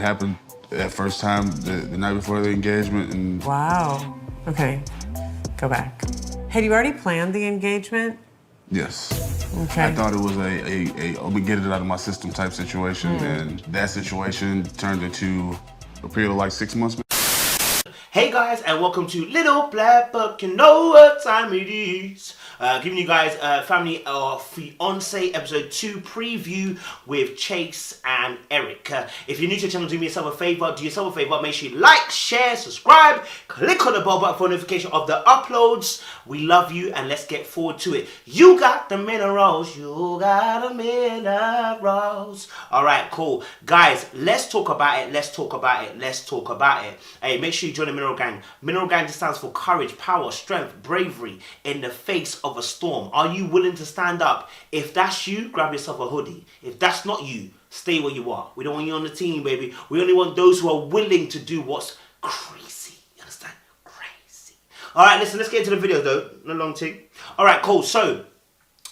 happened that first time, the night before the engagement. And wow. Okay, go back. Had you already planned the engagement? yes. Okay. I thought it was a let me get it out of my system type situation, and that situation turned into a period of like 6 months. Hey guys, and welcome to Little Black Book. You know what time it is. Giving you guys Family or Fiance episode 2 preview with Chase and Eric. If you're new to the channel, do yourself a favor. Make sure you like, share, subscribe, click on the bell button for notification of the uploads. We love you, and let's get forward to it. You got the minerals. You got the minerals. All right, cool, guys. Let's talk about it. Hey, make sure you join the Mineral Gang. Mineral Gang just stands for courage, power, strength, bravery in the face of a storm. Are you willing to stand up? If that's you, grab yourself a hoodie. If that's not you, stay where you are. We don't want you on the team, baby. We only want those who are willing to do what's crazy. You understand? Crazy. All right, listen, let's get into the video, though. No long thing. All right, cool. So,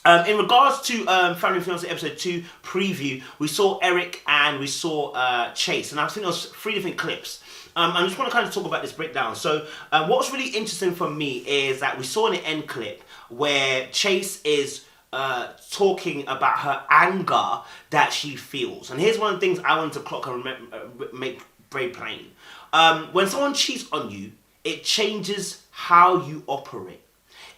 in regards to Family Fiance episode 2 preview, we saw Eric and we saw Chase. And I think there was 3 different clips. I just want to kind of talk about this breakdown. So what was really interesting for me is that we saw in the end clip where Chase is talking about her anger that she feels. And here's one of the things I want to clock and make very plain. When someone cheats on you, it changes how you operate.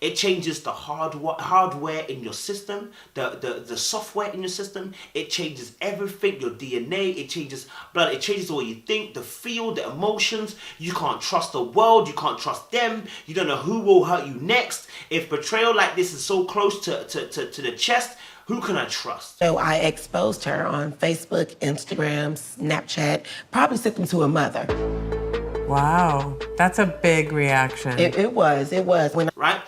It changes the hardware in your system, the software in your system. It changes everything, your DNA. It changes blood. It changes the way you think, the feel, the emotions. You can't trust the world. You can't trust them. You don't know who will hurt you next. If betrayal like this is so close to the chest, who can I trust? So I exposed her on Facebook, Instagram, Snapchat, probably sent them to her mother. Wow, that's a big reaction. It was. Right?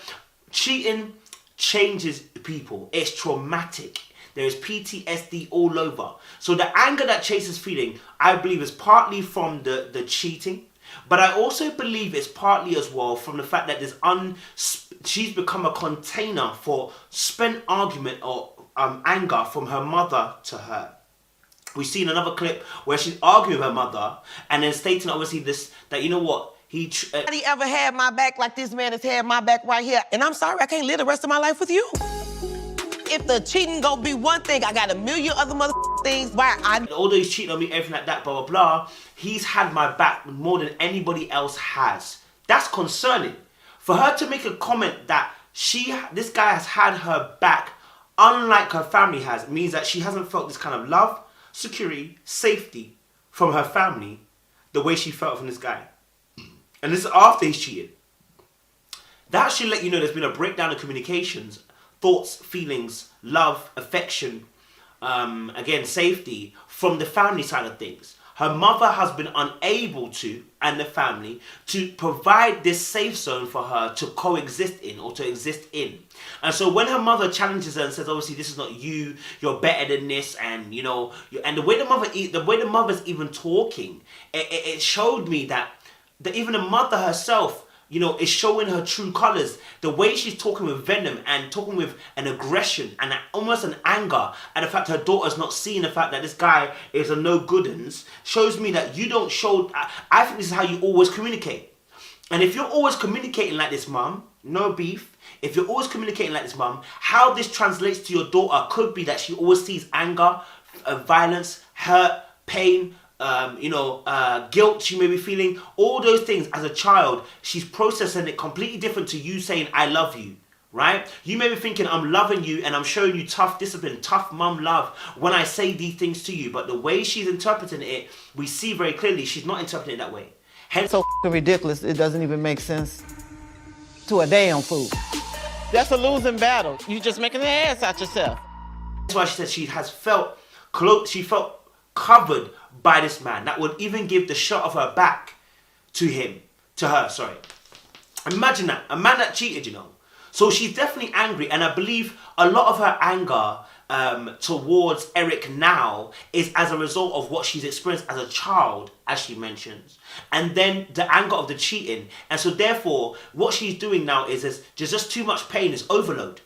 Cheating changes people. It's traumatic. There is PTSD all over. So the anger that Chase is feeling, I believe, is partly from the cheating. But I also believe it's partly as well from the fact that she's become a container for spent argument or anger from her mother to her. We've seen another clip where she's arguing with her mother and then stating obviously that you know what? Nobody ever had my back like this man has had my back right here. And I'm sorry, I can't live the rest of my life with you. If the cheating gonna be one thing, I got a million other things why although he's cheating on me, everything like that, blah, blah, blah, he's had my back more than anybody else has. That's concerning. For her to make a comment that this guy has had her back, unlike her family has, means that she hasn't felt this kind of love, security, safety from her family the way she felt from this guy. And this is after he's cheated. That should let you know there's been a breakdown of communications, thoughts, feelings, love, affection, again, safety from the family side of things. Her mother has been unable to, and the family, to provide this safe zone for her to coexist in or to exist in. And so when her mother challenges her and says, obviously, this is not you, you're better than this, and you know, and the way the mother's even talking, it showed me that even the mother herself, you know, is showing her true colors. The way she's talking with venom and talking with an aggression and almost an anger, and the fact her daughter's not seeing the fact that this guy is a no-goodens, shows me that you don't show. I think this is how you always communicate. And if you're always communicating like this, mum, no beef. If you're always communicating like this, mum, how this translates to your daughter could be that she always sees anger, violence, hurt, pain, guilt she may be feeling, all those things as a child. She's processing it completely different to you saying, I love you, right? You may be thinking, I'm loving you and I'm showing you tough discipline, tough mum love when I say these things to you. But the way she's interpreting it, we see very clearly she's not interpreting it that way. Hence, so ridiculous, it doesn't even make sense to a damn fool. That's a losing battle. You just making an ass out yourself. That's why she said she felt covered by this man that would even give the shot of her back to her. Imagine that, a man that cheated, you know. So she's definitely angry, and I believe a lot of her anger towards Eric now is as a result of what she's experienced as a child, as she mentions, and then the anger of the cheating. And so therefore, what she's doing now is there's just too much pain, it's overload.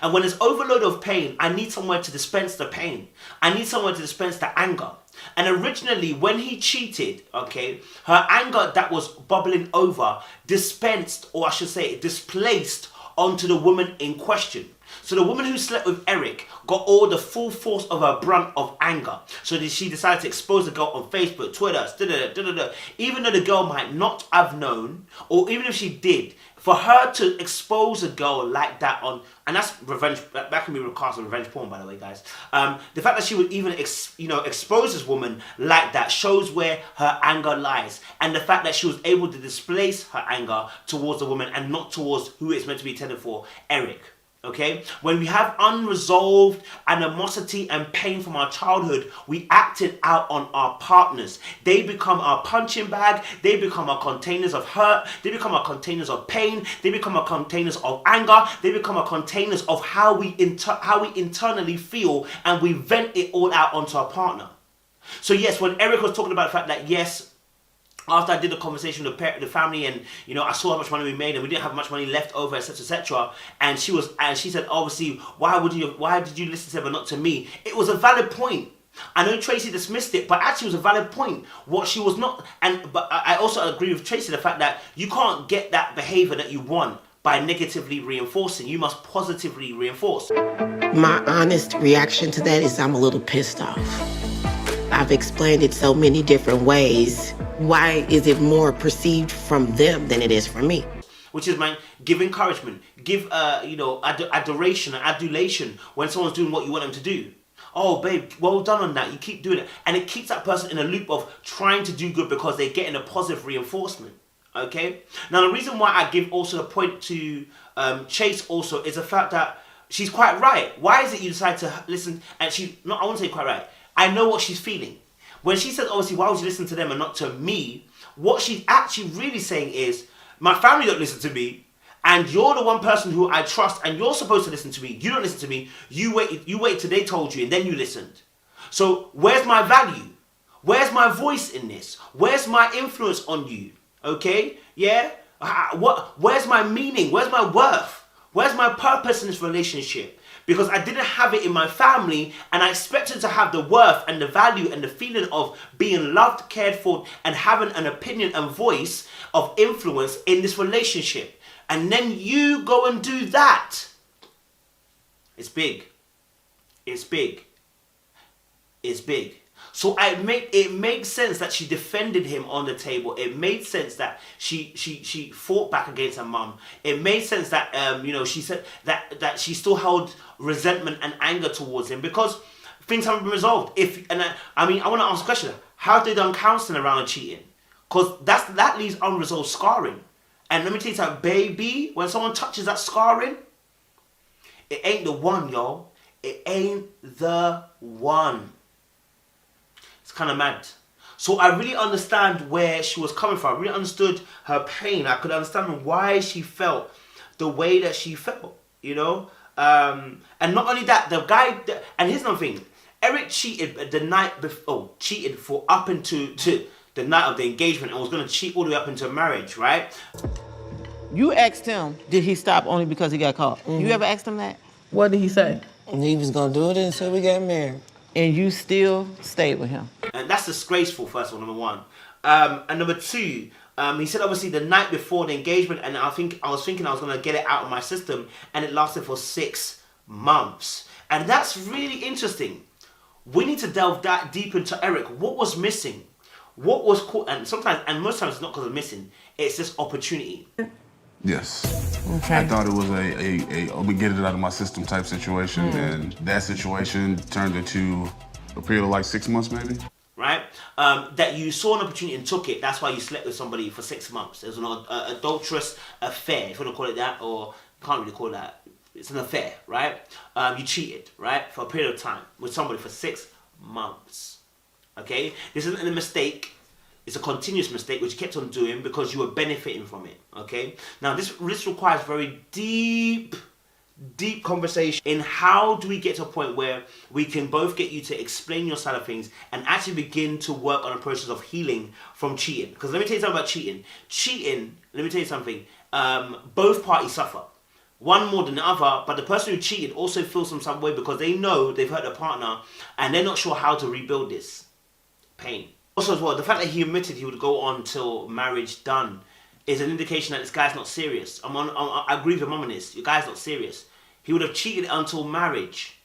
And when there's overload of pain, I need somewhere to dispense the pain. I need somewhere to dispense the anger. And originally, when he cheated, okay, her anger that was bubbling over displaced onto the woman in question. So the woman who slept with Eric got all the full force of her brunt of anger. So she decided to expose the girl on Facebook, Twitter, even though the girl might not have known, or even if she did, for her to expose a girl like that on, and that's revenge, that can be recast as revenge porn, by the way, guys. The fact that she would even expose this woman like that shows where her anger lies. And the fact that she was able to displace her anger towards the woman and not towards who it's meant to be intended for, Eric. Okay, when we have unresolved animosity and pain from our childhood, we act it out on our partners. They become our punching bag. They become our containers of hurt. They become our containers of pain. They become our containers of anger. They become our containers of how we internally feel, and we vent it all out onto our partner. So yes, when Eric was talking about the fact that yes, after I did the conversation with the family, and I saw how much money we made, and we didn't have much money left over, etc., etc. And she said, obviously, why did you listen to him but not to me? It was a valid point. I know Tracy dismissed it, but actually it was a valid point. What she was not, but I also agree with Tracy, the fact that you can't get that behavior that you want by negatively reinforcing. You must positively reinforce. My honest reaction to that is I'm a little pissed off. I've explained it so many different ways. Why is it more perceived from them than it is from me? Which is, man, give encouragement, give adoration and adulation when someone's doing what you want them to do. Oh, babe, well done on that. You keep doing it, and it keeps that person in a loop of trying to do good because they're getting a positive reinforcement. Okay. Now, the reason why I give also the point to Chase also is the fact that she's quite right. Why is it you decide to listen? And I won't say quite right. I know what she's feeling. When she says, obviously, why would you listen to them and not to me? What she's actually really saying is, my family don't listen to me, and you're the one person who I trust, and you're supposed to listen to me. You don't listen to me. You wait till they told you, and then you listened. So where's my value? Where's my voice in this? Where's my influence on you? Okay? Yeah? Where's my meaning? Where's my worth? Where's my purpose in this relationship? Because I didn't have it in my family, and I expected to have the worth and the value and the feeling of being loved, cared for, and having an opinion and voice of influence in this relationship. And then you go and do that. It's big. It's big. It's big. So it made sense that she defended him on the table. It made sense that she fought back against her mum. It made sense that she said that she still held resentment and anger towards him because things haven't been resolved. I want to ask a question: how have they done counselling around cheating? Because that leaves unresolved scarring. And let me tell you something, baby, when someone touches that scarring, it ain't the one, y'all. It ain't the one. It's kind of mad. So I really understand where she was coming from. I really understood her pain. I could understand why she felt the way that she felt, And not only that, the guy, and here's another thing. Eric cheated the night before, cheated for up into the night of the engagement and was going to cheat all the way up into marriage, right? You asked him, did he stop only because he got caught? Mm-hmm. You ever asked him that? What did he say? He was going to do it until we got married. And you still stayed with him? And that's disgraceful, first of all, number one. And number two, he said obviously the night before the engagement, and I was thinking I was going to get it out of my system, and it lasted for 6 months. And that's really interesting. We need to delve that deep into Eric. What was missing? What was caught? And most times it's not because of missing. It's just opportunity. Yes. Okay. I thought it was a let me get it out of my system type situation, and that situation turned into a period of like 6 months maybe. Right? That you saw an opportunity and took it. That's why you slept with somebody for 6 months. It was an adulterous affair, if you want to call it that, or can't really call it that. It's an affair, right? You cheated, right? For a period of time with somebody for 6 months. Okay? This isn't a mistake. It's a continuous mistake which you kept on doing because you were benefiting from it. Okay? Now this requires very deep conversation in how do we get to a point where we can both get you to explain your side of things and actually begin to work on a process of healing from cheating. Because let me tell you something about cheating. Cheating, let me tell you something, both parties suffer. One more than the other, but the person who cheated also feels some way because they know they've hurt their partner and they're not sure how to rebuild this. pain. Also as well, the fact that he admitted he would go on till marriage done is an indication that this guy's not serious. I agree with your mum on this. Your guy's not serious. He would have cheated until marriage.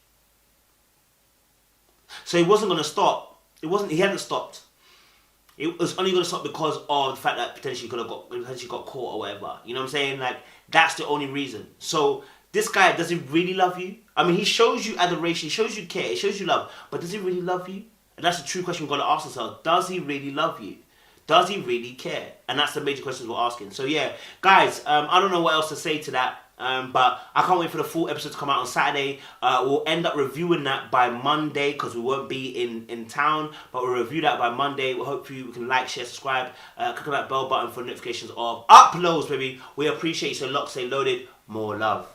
So he wasn't going to stop. He hadn't stopped. It was only going to stop because of the fact that potentially he got caught or whatever. You know what I'm saying? Like, that's the only reason. So this guy, does he really love you? I mean, he shows you adoration, he shows you care, he shows you love, but does he really love you? And that's the true question we've got to ask ourselves. Does he really love you? Does he really care? And that's the major questions we're asking. So yeah, guys, I don't know what else to say to that. But I can't wait for the full episode to come out on Saturday. We'll end up reviewing that by Monday because we won't be in town. But we'll review that by Monday. We'll hopefully we can like, share, subscribe. Click on that bell button for notifications of uploads, baby. We appreciate you. So locked, stay loaded. More love.